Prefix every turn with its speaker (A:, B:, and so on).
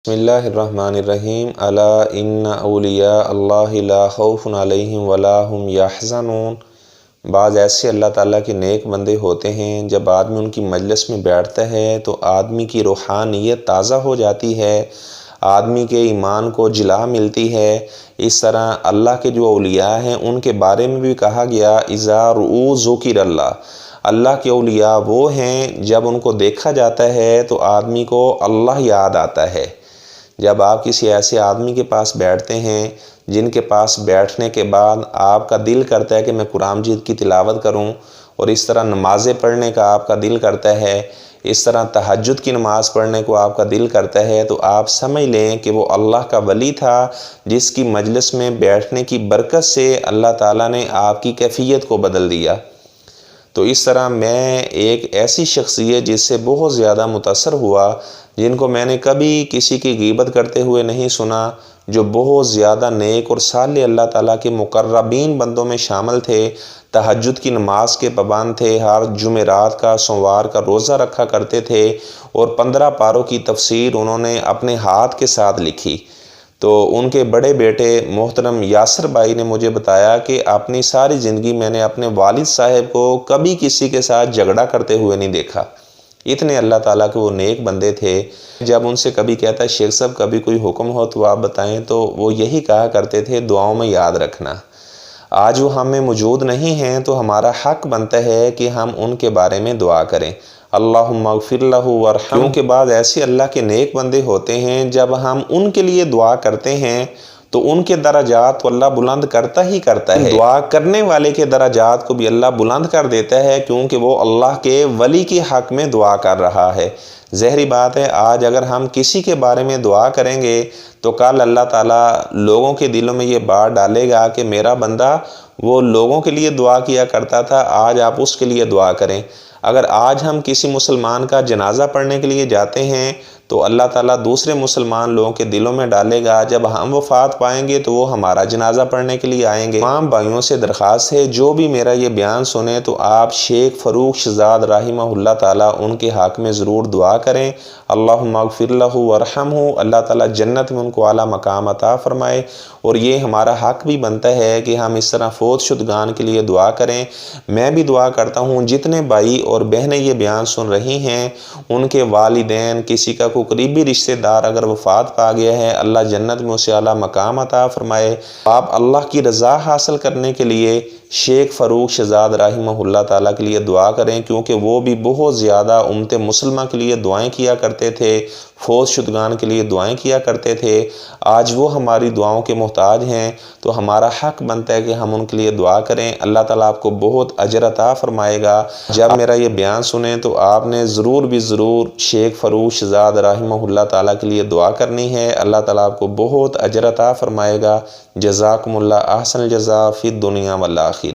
A: بسم اللہ الرحمن الرحیم الا ان اولیاء اللہ لا خوف علیہم ولا هم یحزنون۔ بعض ایسے اللہ تعالیٰ کے نیک بندے ہوتے ہیں، جب آدمی ان کی مجلس میں بیٹھتا ہے تو آدمی کی روحانیت تازہ ہو جاتی ہے، آدمی کے ایمان کو جلا ملتی ہے۔ اس طرح اللہ کے جو اولیاء ہیں ان کے بارے میں بھی کہا گیا اذا رؤوا ذکر اللہ۔ اللہ کے اولیاء وہ ہیں جب ان کو دیکھا جاتا ہے تو آدمی کو اللہ یاد آتا ہے۔ جب آپ کسی ایسے آدمی کے پاس بیٹھتے ہیں جن کے پاس بیٹھنے کے بعد آپ کا دل کرتا ہے کہ میں قرآن مجید کی تلاوت کروں، اور اس طرح نمازیں پڑھنے کا آپ کا دل کرتا ہے، اس طرح تہجد کی نماز پڑھنے کو آپ کا دل کرتا ہے، تو آپ سمجھ لیں کہ وہ اللہ کا ولی تھا جس کی مجلس میں بیٹھنے کی برکت سے اللہ تعالیٰ نے آپ کی کیفیت کو بدل دیا۔ تو اس طرح میں ایک ایسی شخصیت جس سے بہت زیادہ متاثر ہوا، جن کو میں نے کبھی کسی کی غیبت کرتے ہوئے نہیں سنا، جو بہت زیادہ نیک اور صالح اللہ تعالیٰ کے مقربین بندوں میں شامل تھے، تہجد کی نماز کے پابند تھے، ہر جمعرات کا سوموار کا روزہ رکھا کرتے تھے، اور 15 پاروں کی تفسیر انہوں نے اپنے ہاتھ کے ساتھ لکھی۔ تو ان کے بڑے بیٹے محترم یاسر بھائی نے مجھے بتایا کہ اپنی ساری زندگی میں نے اپنے والد صاحب کو کبھی کسی کے ساتھ جھگڑا کرتے ہوئے نہیں دیکھا۔ اتنے اللہ تعالیٰ کے وہ نیک بندے تھے۔ جب ان سے کبھی کہتا شیخ صاحب کبھی کوئی حکم ہو تو آپ بتائیں، تو وہ یہی کہا کرتے تھے دعاؤں میں یاد رکھنا۔ آج وہ ہم میں موجود نہیں ہیں تو ہمارا حق بنتا ہے کہ ہم ان کے بارے میں دعا کریں، اللہم اغفر لہ وارحمہ۔ کیونکہ بعض ایسے اللہ کے نیک بندے ہوتے ہیں جب ہم ان کے لیے دعا کرتے ہیں تو ان کے درجات کو اللہ بلند کرتا ہی کرتا ہے۔ دعا کرنے والے کے درجات کو بھی اللہ بلند کر دیتا ہے، کیونکہ وہ اللہ کے ولی کے حق میں دعا کر رہا ہے۔ ظاہری بات ہے، آج اگر ہم کسی کے بارے میں دعا کریں گے تو کل اللہ تعالیٰ لوگوں کے دلوں میں یہ بات ڈالے گا کہ میرا بندہ وہ لوگوں کے لیے دعا کیا کرتا تھا، آج آپ اس کے لیے دعا کریں۔ اگر آج ہم کسی مسلمان کا جنازہ پڑھنے کے لیے جاتے ہیں تو اللہ تعالیٰ دوسرے مسلمان لوگوں کے دلوں میں ڈالے گا، جب ہم وفات پائیں گے تو وہ ہمارا جنازہ پڑھنے کے لیے آئیں گے۔ تمام بھائیوں سے درخواست ہے جو بھی میرا یہ بیان سنیں تو آپ شیخ فاروق شہزاد رحمہ اللہ تعالیٰ ان کے حق میں ضرور دعا کریں، اللہم اغفر لہ وارحمہ۔ اللہ تعالیٰ جنت میں ان کو اعلیٰ مقام عطا فرمائے، اور یہ ہمارا حق بھی بنتا ہے کہ ہم اس طرح فوت شدگان کے لیے دعا کریں۔ میں بھی دعا کرتا ہوں جتنے بھائی اور بہنیں یہ بیان سن رہی ہیں ان کے والدین، کسی کا کوئی قریبی رشتہ دار اگر وفات پا گیا ہے، اللہ جنت میں اسے اعلیٰ مقام عطا فرمائے۔ آپ اللہ کی رضا حاصل کرنے کے لیے شیخ فاروق شہزاد رحمہ اللہ تعالیٰ کے لیے دعا کریں، کیونکہ وہ بھی بہت زیادہ امت مسلمہ کے لیے دعائیں کیا کرتے تھے، فوت شدگان کے لیے دعائیں کیا کرتے تھے۔ آج وہ ہماری دعاؤں کے محتاج ہیں، تو ہمارا حق بنتا ہے کہ ہم ان کے لیے دعا کریں۔ اللہ تعالیٰ آپ کو بہت اجر عطا فرمائے گا۔ جب میرا یہ بیان سنیں تو آپ نے ضرور شیخ فاروق شہزاد رحمہ اللہ تعالیٰ کے لیے دعا کرنی ہے۔ اللہ تعالیٰ آپ کو بہت اجر عطا فرمائے گا۔ جزاکم اللہ احسن الجزاء فی الدنیا والآخرہ۔